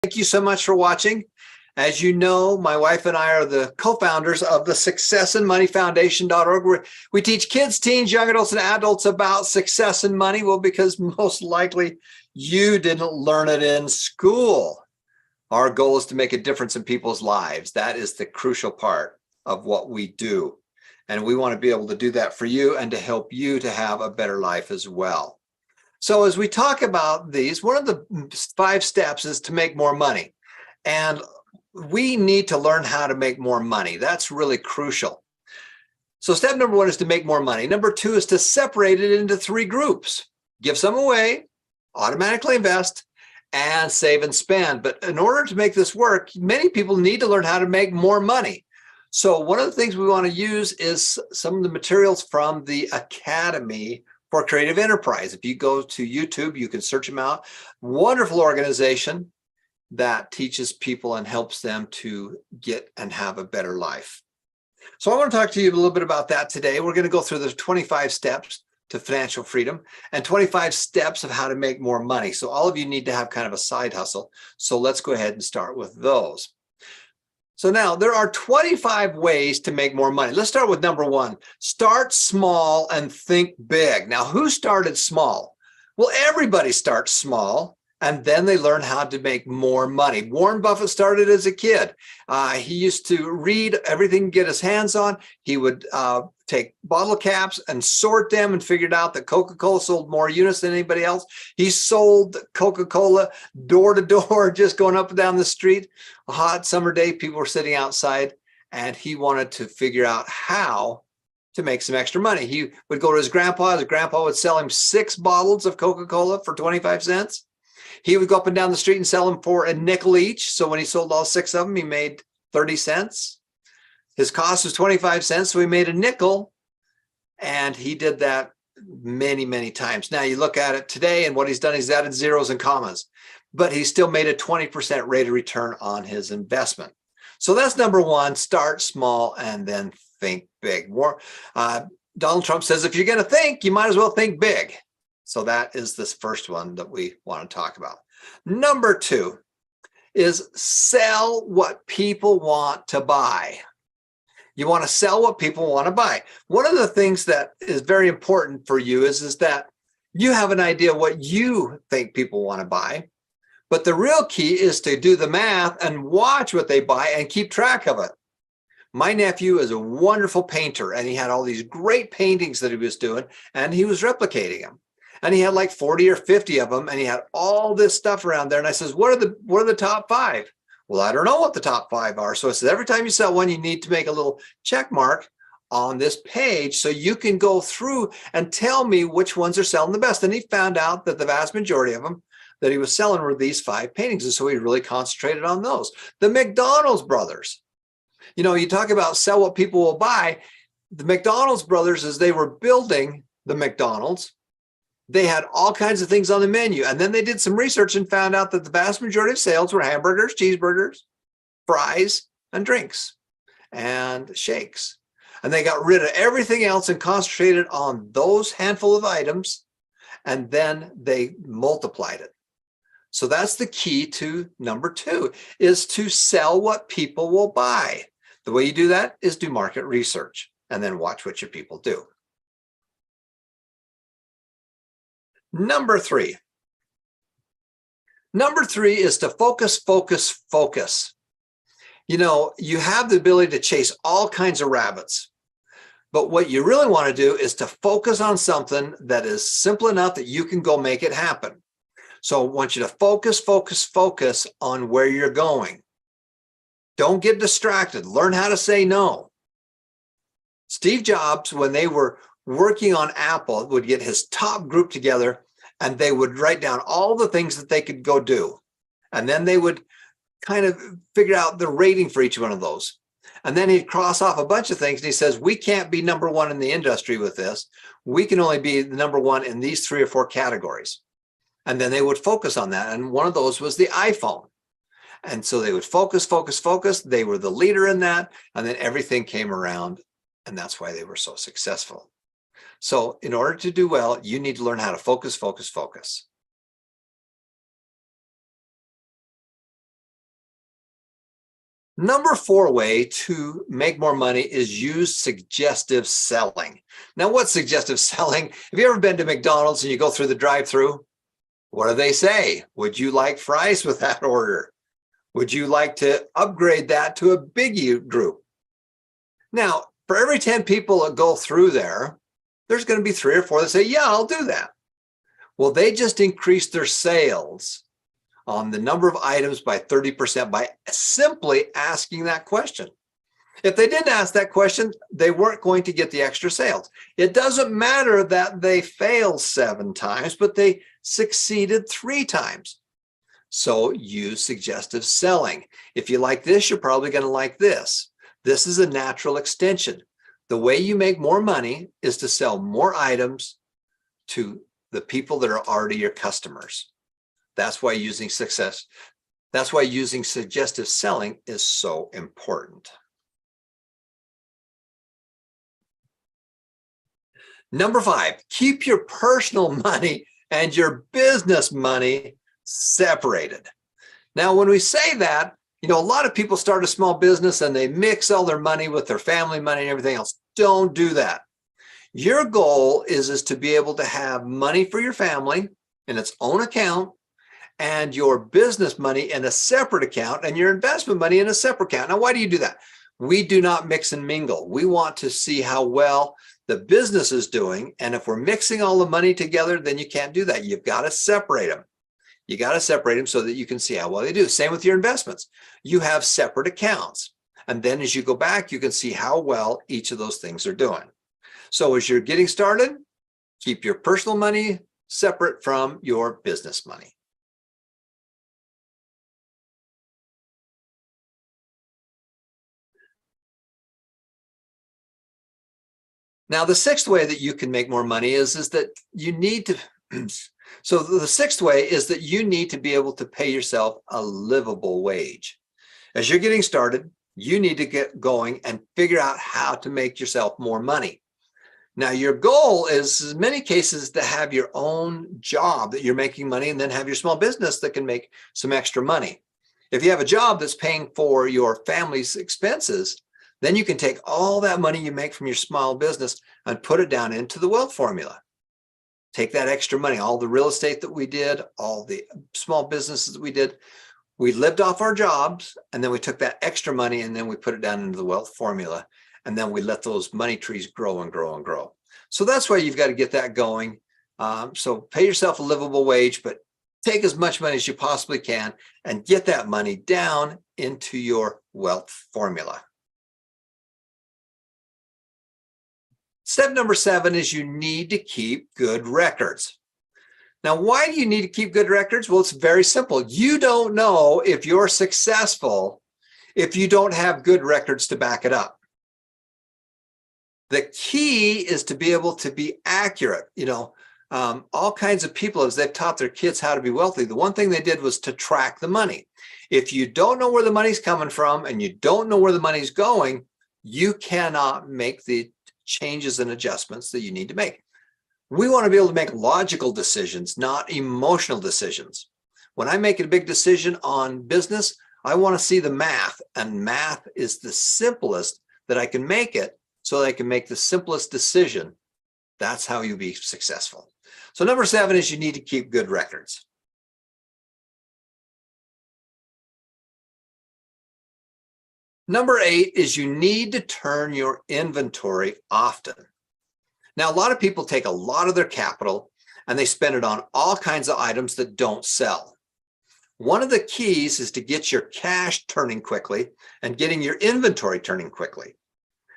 Thank you so much for watching. As you know, my wife and I are the co-founders of the successandmoneyfoundation.org, where we teach kids, teens, young adults, and adults about success and money. Well, because most likely you didn't learn it in school. Our goal is to make a difference in people's lives. That is the crucial part of what we do. And we want to be able to do that for you and to help you to have a better life as well. So as we talk about these, one of the 5 steps is to make more money. And we need to learn how to make more money. That's really crucial. So step number 1 is to make more money. Number 2 is to separate it into 3 groups. Give some away, automatically invest, and save and spend. But in order to make this work, many people need to learn how to make more money. So one of the things we want to use is some of the materials from the Academy for Creative Enterprise. If you go to YouTube, you can search them out. Wonderful organization that teaches people and helps them to get and have a better life. So I want to talk to you a little bit about that today. We're going to go through the 25 steps to financial freedom and 25 steps of how to make more money. So all of you need to have kind of a side hustle. So let's go ahead and start with those. So now there are 25 ways to make more money. Let's start with number 1. Start small and think big. Now, who started small? Well, everybody starts small, and then they learn how to make more money. Warren Buffett started as a kid. He used to read everything to get his hands on. He would take bottle caps and sort them and figured out that Coca-Cola sold more units than anybody else. He sold Coca-Cola door to door, just going up and down the street. A hot summer day, people were sitting outside, and he wanted to figure out how to make some extra money. He would go to his grandpa. His grandpa would sell him 6 bottles of Coca-Cola for 25 cents. He would go up and down the street and sell them for a nickel each. So when he sold all 6 of them, he made 30 cents. His cost was 25 cents, so he made a nickel. And he did that many, many times. Now you look at it today, and what he's done, he's added zeros and commas, but he still made a 20% rate of return on his investment. So that's number 1, start small and then think big. Donald Trump says, if you're going to think, you might as well think big. So that is this first one that we want to talk about. Number 2 is sell what people want to buy. You want to sell what people want to buy. One of the things that is very important for you is that you have an idea what you think people want to buy. But the real key is to do the math and watch what they buy and keep track of it. My nephew is a wonderful painter, and he had all these great paintings that he was doing, and he was replicating them. And he had like 40 or 50 of them, and he had all this stuff around there. And I says, what are the top 5? Well, I don't know what the top 5 are. So I said, every time you sell one, you need to make a little check mark on this page so you can go through and tell me which ones are selling the best. And he found out that the vast majority of them that he was selling were these 5 paintings. And so he really concentrated on those. The McDonald's brothers, you know, you talk about sell what people will buy. The McDonald's brothers, as they were building the McDonald's, they had all kinds of things on the menu. And then they did some research and found out that the vast majority of sales were hamburgers, cheeseburgers, fries, and drinks and shakes. And they got rid of everything else and concentrated on those handful of items. And then they multiplied it. So that's the key to number 2, is to sell what people will buy. The way you do that is do market research and then watch what your people do. Number 3. Number 3 is to focus, focus, focus. You know, you have the ability to chase all kinds of rabbits, but what you really want to do is to focus on something that is simple enough that you can go make it happen. So I want you to focus, focus, focus on where you're going. Don't get distracted. Learn how to say no. Steve Jobs, when they were working on Apple, would get his top group together and they would write down all the things that they could go do. And then they would kind of figure out the rating for each one of those. And then he'd cross off a bunch of things. And he says, we can't be number 1 in the industry with this. We can only be the number 1 in these 3 or 4 categories. And then they would focus on that. And one of those was the iPhone. And so they would focus, focus, focus. They were the leader in that. And then everything came around. And that's why they were so successful. So in order to do well, you need to learn how to focus, focus, focus. Number 4 way to make more money is use suggestive selling. Now, what's suggestive selling? Have you ever been to McDonald's and you go through the drive-through? What do they say? Would you like fries with that order? Would you like to upgrade that to a biggie group? Now, for every 10 people that go through there, there's going to be 3 or 4 that say, yeah, I'll do that. Well, they just increased their sales on the number of items by 30% by simply asking that question. If they didn't ask that question, they weren't going to get the extra sales. It doesn't matter that they failed 7 times, but they succeeded 3 times. So use suggestive selling. If you like this, you're probably going to like this. This is a natural extension. The way you make more money is to sell more items to the people that are already your customers. That's why using suggestive selling is so important. Number 5, keep your personal money and your business money separated. Now, when we say that, a lot of people start a small business and they mix all their money with their family money and everything else. Don't do that. Your goal is to be able to have money for your family in its own account and your business money in a separate account and your investment money in a separate account. Now, why do you do that? We do not mix and mingle. We want to see how well the business is doing. And if we're mixing all the money together, then you can't do that. You've got to separate them. You got to separate them so that you can see how well they do. Same with your investments. You have separate accounts. And then as you go back, you can see how well each of those things are doing. So as you're getting started, keep your personal money separate from your business money. Now, the 6th way that you can make more money is that you need to, so the 6th way is that you need to be able to pay yourself a livable wage. As you're getting started, you need to get going and figure out how to make yourself more money. Now, your goal is in many cases to have your own job that you're making money and then have your small business that can make some extra money. If you have a job that's paying for your family's expenses, then you can take all that money you make from your small business and put it down into the wealth formula. Take that extra money, all the real estate that we did, all the small businesses that we did, we lived off our jobs, and then we took that extra money and then we put it down into the wealth formula. And then we let those money trees grow and grow and grow. So that's why you've got to get that going. So pay yourself a livable wage, but take as much money as you possibly can and get that money down into your wealth formula. Step number 7 is you need to keep good records. Now, why do you need to keep good records? Well, it's very simple. You don't know if you're successful if you don't have good records to back it up. The key is to be able to be accurate. All kinds of people, as they've taught their kids how to be wealthy, the one thing they did was to track the money. If you don't know where the money's coming from and you don't know where the money's going, you cannot make the changes and adjustments that you need to make. We want to be able to make logical decisions, not emotional decisions. When I make a big decision on business, I want to see the math, and math is the simplest that I can make it so that I can make the simplest decision. That's how you be successful. So number 7 is you need to keep good records. Number 8 is you need to turn your inventory often. Now, a lot of people take a lot of their capital and they spend it on all kinds of items that don't sell. One of the keys is to get your cash turning quickly and getting your inventory turning quickly.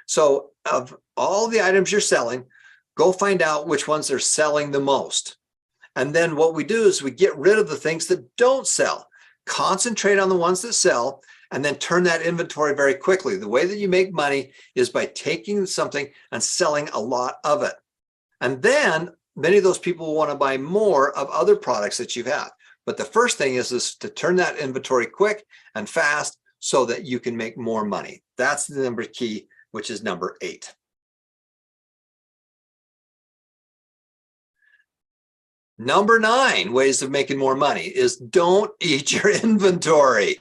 So of all the items you're selling, go find out which ones are selling the most. And then what we do is we get rid of the things that don't sell, concentrate on the ones that sell, and then turn that inventory very quickly. The way that you make money is by taking something and selling a lot of it. And then many of those people will want to buy more of other products that you have. But the first thing is to turn that inventory quick and fast so that you can make more money. That's the number key, which is number 8. Number 9 ways of making more money is don't eat your inventory.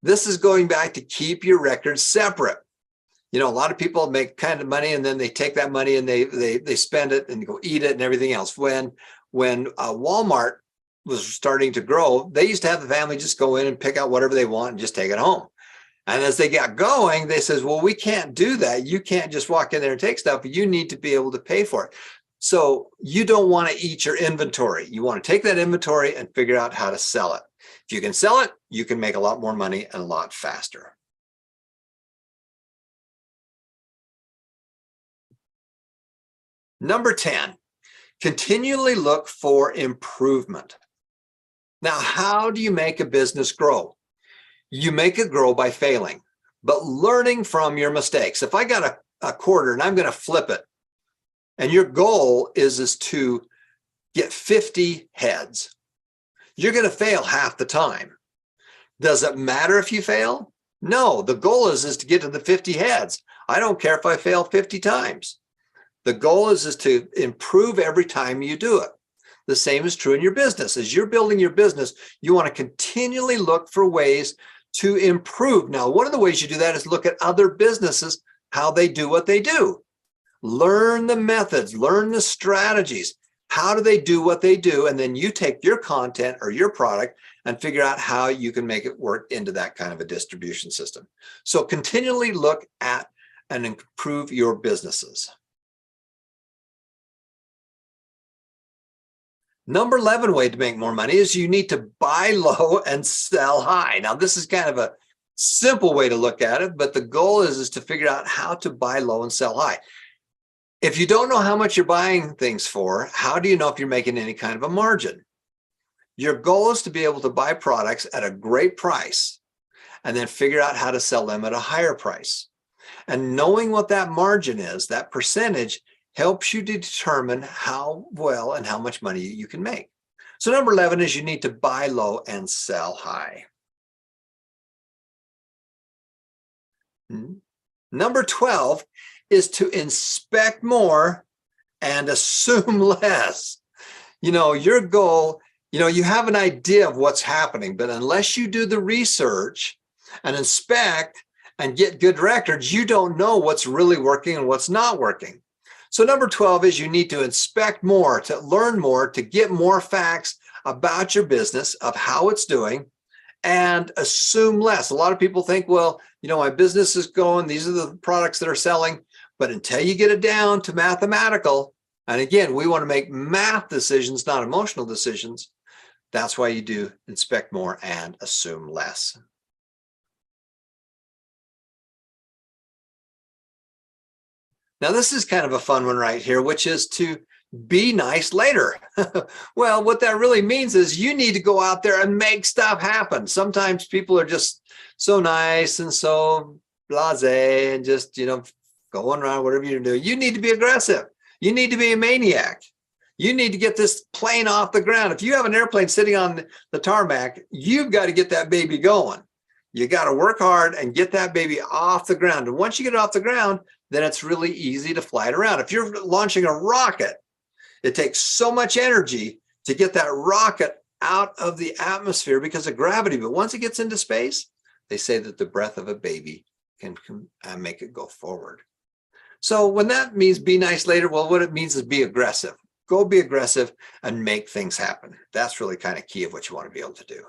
This is going back to keep your records separate. You know, a lot of people make kind of money and then they take that money and they spend it and go eat it and everything else. When Walmart was starting to grow, they used to have the family just go in and pick out whatever they want and just take it home. And as they got going, they says, well, we can't do that. You can't just walk in there and take stuff. You need to be able to pay for it. So you don't want to eat your inventory. You want to take that inventory and figure out how to sell it. If you can sell it, you can make a lot more money and a lot faster. Number 10, continually look for improvement. Now, how do you make a business grow? You make it grow by failing, but learning from your mistakes. If I got a quarter and I'm going to flip it, and your goal is to get 50 heads, you're going to fail half the time. Does it matter if you fail? No, the goal is to get to the 50 heads. I don't care if I fail 50 times. The goal is to improve every time you do it. The same is true in your business. As you're building your business, you want to continually look for ways to improve. Now, one of the ways you do that is look at other businesses, how they do what they do. Learn the methods, learn the strategies. How do they do what they do? And then you take your content or your product and figure out how you can make it work into that kind of a distribution system. So continually look at and improve your businesses. Number 11 way to make more money is you need to buy low and sell high. Now, this is kind of a simple way to look at it, but the goal is to figure out how to buy low and sell high. If you don't know how much you're buying things for, how do you know if you're making any kind of a margin? Your goal is to be able to buy products at a great price and then figure out how to sell them at a higher price. And knowing what that margin is, that percentage, helps you to determine how well and how much money you can make. So number 11 is you need to buy low and sell high. Number 12 is to inspect more and assume less. You know, your goal, you know, you have an idea of what's happening, but unless you do the research and inspect and get good records, you don't know what's really working and what's not working. So number 12 is you need to inspect more, to learn more, to get more facts about your business, of how it's doing, and assume less. A lot of people think, well, you know, my business is going, these are the products that are selling, but until you get it down to mathematical, and again, we want to make math decisions, not emotional decisions. That's why you do inspect more and assume less. Now, this is kind of a fun one right here, which is to be nice later. Well, what that really means is you need to go out there and make stuff happen. Sometimes people are just so nice and so blasé and just, you know, going around, whatever you're doing. You need to be aggressive. You need to be a maniac. You need to get this plane off the ground. If you have an airplane sitting on the tarmac, you've got to get that baby going. You got to work hard and get that baby off the ground. And once you get it off the ground, then it's really easy to fly it around. If you're launching a rocket, it takes so much energy to get that rocket out of the atmosphere because of gravity. But once it gets into space, they say that the breath of a baby can make it go forward. So when that means be nice later, well, what it means is be aggressive. Go be aggressive and make things happen. That's really kind of key of what you want to be able to do.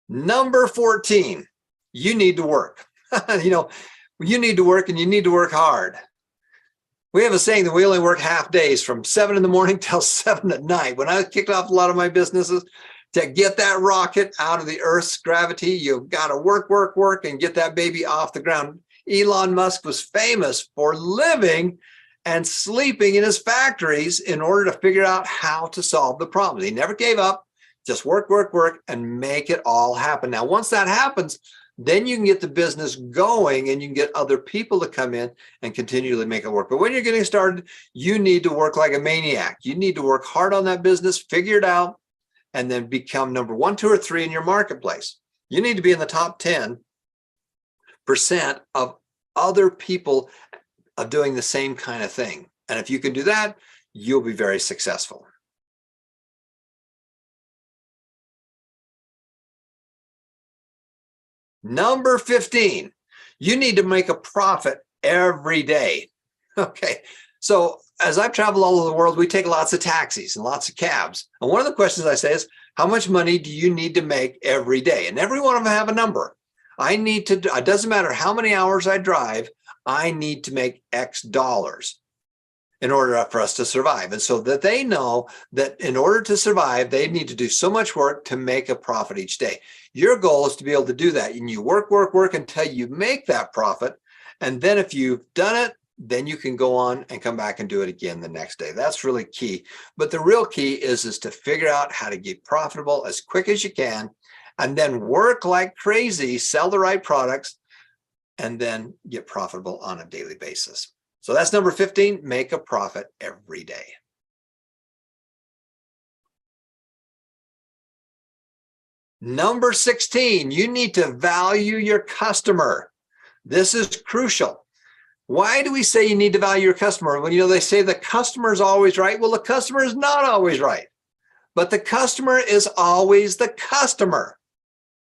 Number 14, you need to work. You know, you need to work and you need to work hard. We have a saying that we only work half days from 7 in the morning till 7 at night. When I kicked off a lot of my businesses, to get that rocket out of the Earth's gravity, you've got to work, work, work and get that baby off the ground. Elon Musk was famous for living and sleeping in his factories in order to figure out how to solve the problem. He never gave up. Just work, work, work, and make it all happen. Now, once that happens, then you can get the business going and you can get other people to come in and continually make it work. But when you're getting started, you need to work like a maniac. You need to work hard on that business, figure it out, and then become number 1, 2, or 3 in your marketplace. You need to be in the top 10% of other people of doing the same kind of thing. And if you can do that, you'll be very successful. Number 15, you need to make a profit every day. Okay. So as I've traveled all over the world, we take lots of taxis and lots of cabs. And one of the questions I say is, how much money do you need to make every day? And every one of them have a number. I need to, it doesn't matter how many hours I drive, I need to make X dollars in order for us to survive. And so that they know that in order to survive, they need to do so much work to make a profit each day. Your goal is to be able to do that. And you work, work, work until you make that profit. And then if you've done it, then you can go on and come back and do it again the next day. That's really key. But the real key is to figure out how to get profitable as quick as you can, and then work like crazy, sell the right products, and then get profitable on a daily basis. So that's number 15, make a profit every day. Number 16, you need to value your customer. This is crucial. Why do we say you need to value your customer? When they say the customer is always right. Well, the customer is not always right, but the customer is always the customer.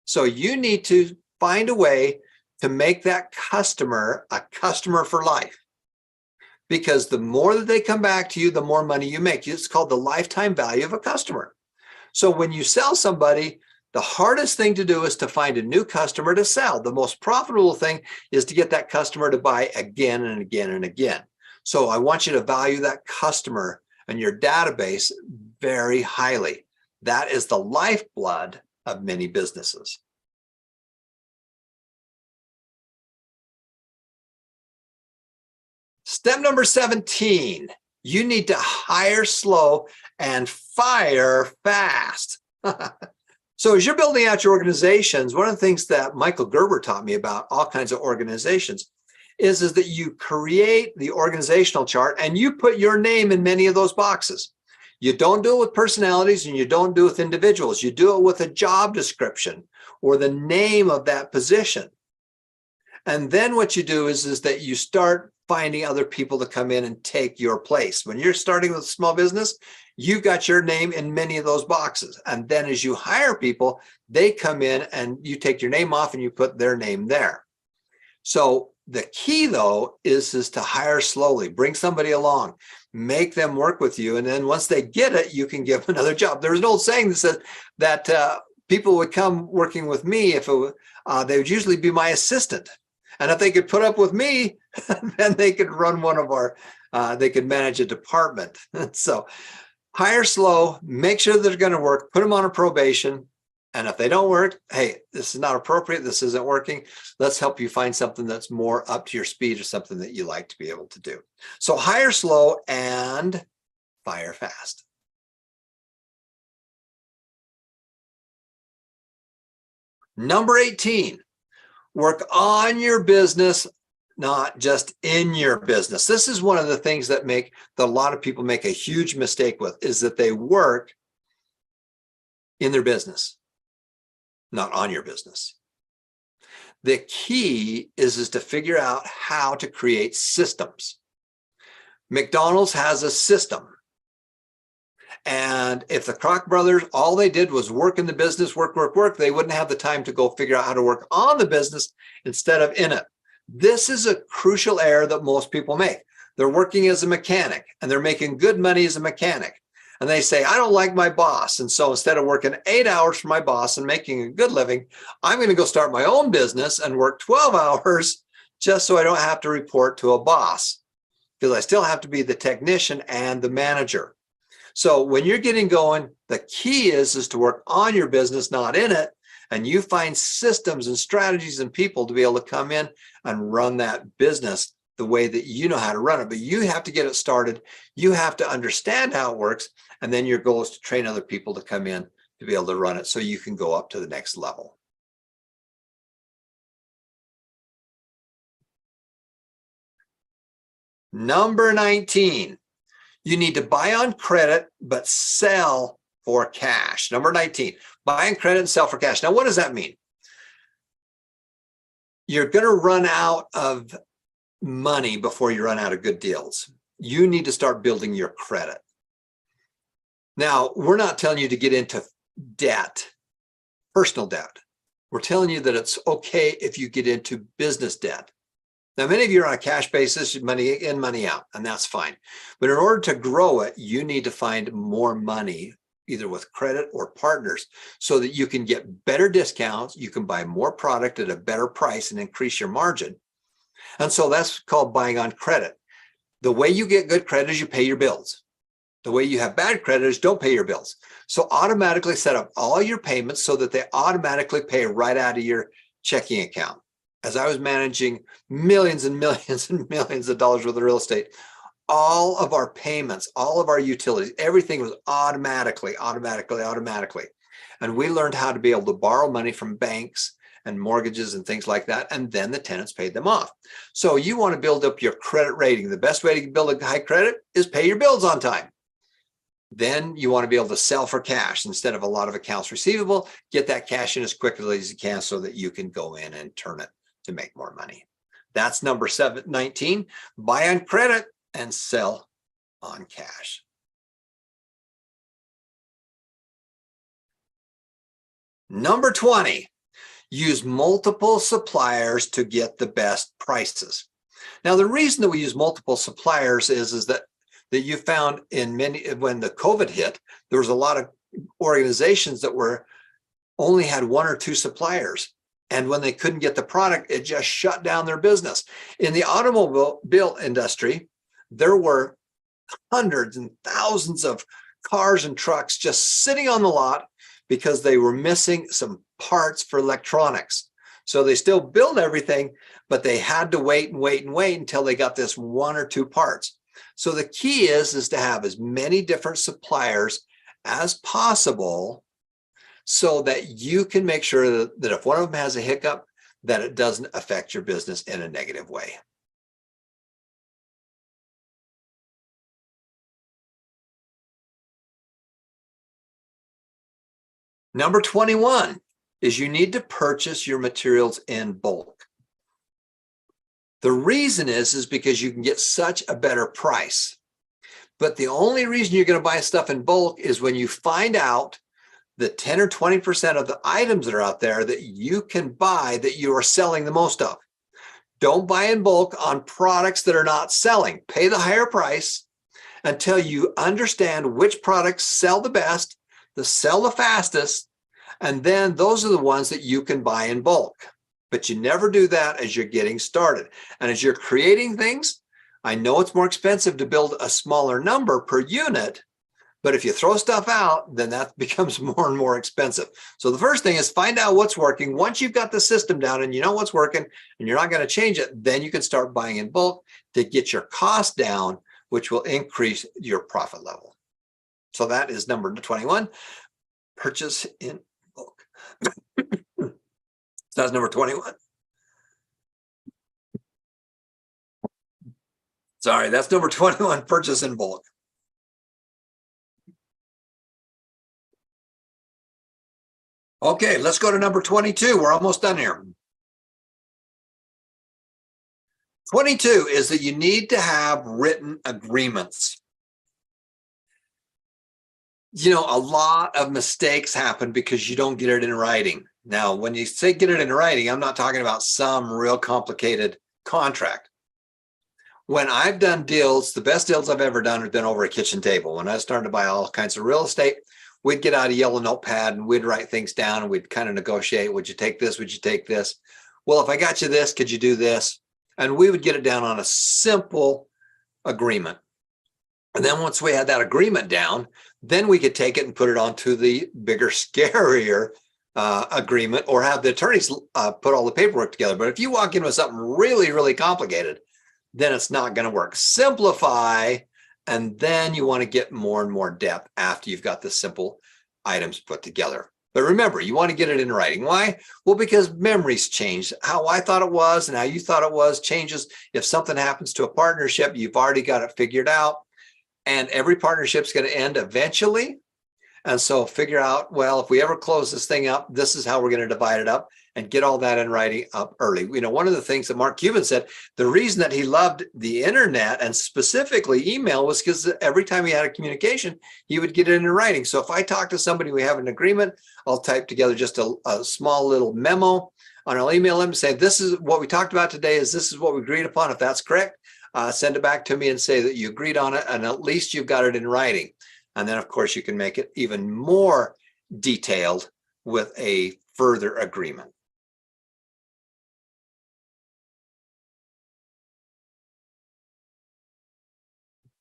So you need to find a way to make that customer a customer for life. Because the more that they come back to you, the more money you make. It's called the lifetime value of a customer. So when you sell somebody, the hardest thing to do is to find a new customer to sell. The most profitable thing is to get that customer to buy again and again and again. So I want you to value that customer and your database very highly. That is the lifeblood of many businesses. Step number 17, you need to hire slow and fire fast. So as you're building out your organizations, one of the things that Michael Gerber taught me about all kinds of organizations is that you create the organizational chart and you put your name in many of those boxes. You don't do it with personalities and you don't do it with individuals. You do it with a job description or the name of that position. And then what you do is that you start finding other people to come in and take your place. When you're starting with a small business, you've got your name in many of those boxes. And then as you hire people, they come in and you take your name off and you put their name there. So the key though is to hire slowly, bring somebody along, make them work with you. And then once they get it, you can give them another job. There's an old saying that says that people would come working with me if they would usually be my assistant. And if they could put up with me, then they could run one of our, they could manage a department. So hire slow, make sure they're going to work, put them on a probation. And if they don't work, hey, this is not appropriate. This isn't working. Let's help you find something that's more up to your speed or something that you like to be able to do. So hire slow and fire fast. Number 18. Work on your business, not just in your business. This is one of the things that a lot of people make a huge mistake with, is that they work in their business, not on your business. The key is to figure out how to create systems. McDonald's has a system. And if the Kroc brothers, all they did was work in the business, work, work, work, they wouldn't have the time to go figure out how to work on the business instead of in it. This is a crucial error that most people make. They're working as a mechanic and they're making good money as a mechanic. And they say, I don't like my boss. And so instead of working 8 hours for my boss and making a good living, I'm going to go start my own business and work 12 hours just so I don't have to report to a boss, because I still have to be the technician and the manager. So when you're getting going, the key is to work on your business, not in it. And you find systems and strategies and people to be able to come in and run that business the way that you know how to run it. But you have to get it started. You have to understand how it works. And then your goal is to train other people to come in to be able to run it so you can go up to the next level. Number 19. You need to buy on credit, but sell for cash. Number 19, buy on credit and sell for cash. Now, what does that mean? You're going to run out of money before you run out of good deals. You need to start building your credit. Now, we're not telling you to get into debt, personal debt. We're telling you that it's okay if you get into business debt. Now, many of you are on a cash basis, money in, money out, and that's fine. But in order to grow it, you need to find more money, either with credit or partners, so that you can get better discounts, you can buy more product at a better price and increase your margin. And so that's called buying on credit. The way you get good credit is you pay your bills. The way you have bad credit is don't pay your bills. So automatically set up all your payments so that they automatically pay right out of your checking account. As I was managing millions and millions and millions of dollars worth of real estate, all of our payments, all of our utilities, everything was automatically. And we learned how to be able to borrow money from banks and mortgages and things like that. And then the tenants paid them off. So you want to build up your credit rating. The best way to build a high credit is pay your bills on time. Then you want to be able to sell for cash instead of a lot of accounts receivable. Get that cash in as quickly as you can so that you can go in and turn it to make more money. That's number 19, buy on credit and sell on cash. Number 20, use multiple suppliers to get the best prices. Now, the reason that we use multiple suppliers is that you found in when the COVID hit, there was a lot of organizations that only had one or two suppliers. And when they couldn't get the product, it just shut down their business. In the automobile industry, there were hundreds and thousands of cars and trucks just sitting on the lot because they were missing some parts for electronics. So they still build everything, but they had to wait until they got this one or two parts. So the key is to have as many different suppliers as possible so that you can make sure that if one of them has a hiccup, that it doesn't affect your business in a negative way. Number 21 is you need to purchase your materials in bulk. The reason is because you can get such a better price. But the only reason you're going to buy stuff in bulk is when you find out that 10 or 20% of the items that are out there that you can buy that you are selling the most of. Don't buy in bulk on products that are not selling. Pay the higher price until you understand which products sell the best, sell the fastest, and then those are the ones that you can buy in bulk. But you never do that as you're getting started. And as you're creating things, I know it's more expensive to build a smaller number per unit, but if you throw stuff out, then that becomes more and more expensive. So the first thing is find out what's working. Once you've got the system down and you know what's working and you're not going to change it, then you can start buying in bulk to get your cost down, which will increase your profit level. So that is number 21, purchase in bulk. So that's number 21. Sorry, that's number 21, purchase in bulk. Okay, let's go to number 22. We're almost done here. 22 is that you need to have written agreements. You know, a lot of mistakes happen because you don't get it in writing. Now, when you say get it in writing, I'm not talking about some real complicated contract. When I've done deals, the best deals I've ever done have been over a kitchen table. When I started to buy all kinds of real estate, we'd get out a yellow notepad and we'd write things down and we'd kind of negotiate. Would you take this? Would you take this? Well, if I got you this, could you do this? And we would get it down on a simple agreement. And then once we had that agreement down, then we could take it and put it onto the bigger, scarier agreement or have the attorneys put all the paperwork together. But if you walk in with something really, really complicated, then it's not going to work. Simplify, and then you want to get more and more depth after you've got the simple items put together. But remember, you want to get it in writing. Why? Well, because memories change. How I thought it was and how you thought it was changes. If something happens to a partnership, you've already got it figured out. And every partnership is going to end eventually. And so figure out, well, if we ever close this thing up, this is how we're going to divide it up. and get all that in writing up early. One of the things that Mark Cuban said, the reason that he loved the internet and specifically email was because every time he had a communication, he would get it in writing. So if I talk to somebody, we have an agreement, I'll type together just a small little memo, and I'll email him and say, this is what we talked about today, this is what we agreed upon. If that's correct, send it back to me and say that you agreed on it, and at least you've got it in writing. And then, of course, you can make it even more detailed with a further agreement.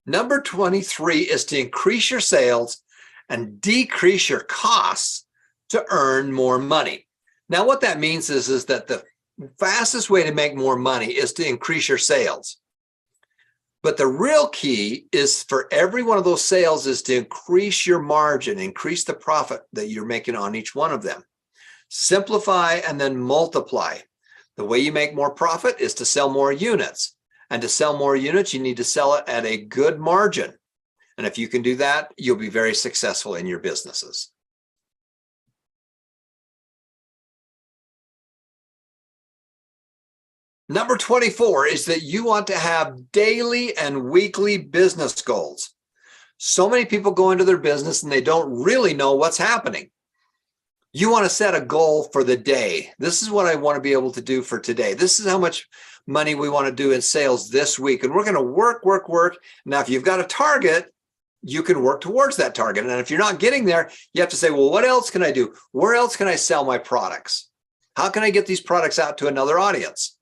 Number 23 is to increase your sales and decrease your costs to earn more money. Now, what that means is that the fastest way to make more money is to increase your sales. But the real key is for every one of those sales is to increase your margin, increase the profit that you're making on each one of them. Simplify and then multiply. The way you make more profit is to sell more units. And to sell more units, you need to sell it at a good margin. And if you can do that, you'll be very successful in your businesses. Number 24 is that you want to have daily and weekly business goals. So many people go into their business and they don't really know what's happening. You want to set a goal for the day. This is what I want to be able to do for today. This is how much money we want to do in sales this week. And we're going to work. Now, if you've got a target, you can work towards that target. And if you're not getting there, you have to say, well, what else can I do? Where else can I sell my products? How can I get these products out to another audience?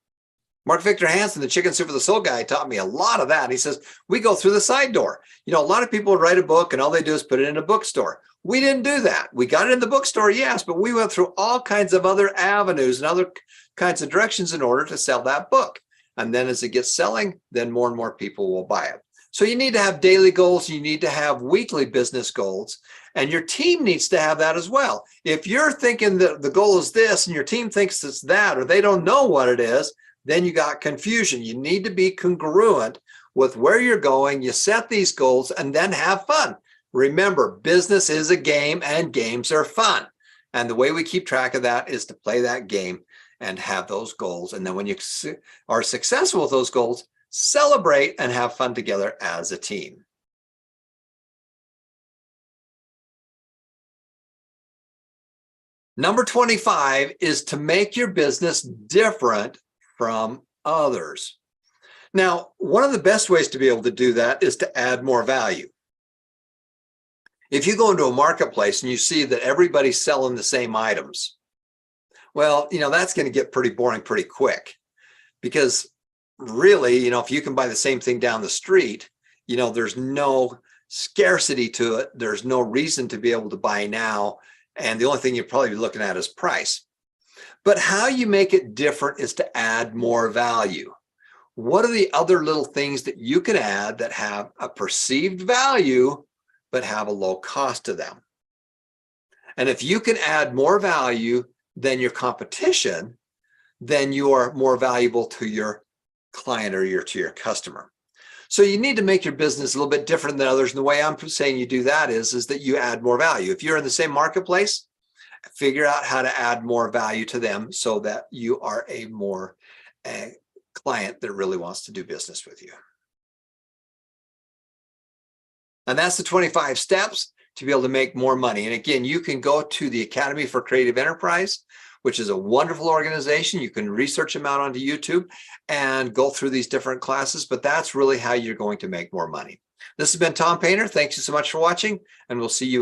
Mark Victor Hansen, the Chicken Soup for the Soul guy, taught me a lot of that. He says, we go through the side door. A lot of people would write a book and all they do is put it in a bookstore. We didn't do that. We got it in the bookstore, yes, but we went through all kinds of other avenues and other kinds of directions in order to sell that book. And then as it gets selling, then more and more people will buy it. So you need to have daily goals. You need to have weekly business goals. And your team needs to have that as well. If you're thinking that the goal is this and your team thinks it's that, or they don't know what it is, then you got confusion. You need to be congruent with where you're going. You set these goals and then have fun. Remember, business is a game and games are fun. And the way we keep track of that is to play that game and have those goals. And then when you are successful with those goals, celebrate and have fun together as a team. Number 25 is to make your business different from others. Now, one of the best ways to be able to do that is to add more value. If you go into a marketplace and you see that everybody's selling the same items, well, that's going to get pretty boring pretty quick, because really, if you can buy the same thing down the street, there's no scarcity to it. There's no reason to be able to buy now. And the only thing you'll probably be looking at is price. But how you make it different is to add more value. What are the other little things that you can add that have a perceived value, but have a low cost to them? And if you can add more value than your competition, then you are more valuable to your client or to your customer. So you need to make your business a little bit different than others. And the way I'm saying you do that is that you add more value. If you're in the same marketplace, figure out how to add more value to them so that you are a client that really wants to do business with you. And that's the 25 steps to be able to make more money. And again, you can go to the Academy for Creative Enterprise, which is a wonderful organization. You can research them out onto YouTube and go through these different classes, but that's really how you're going to make more money. This has been Tom Painter. Thanks you so much for watching, and we'll see you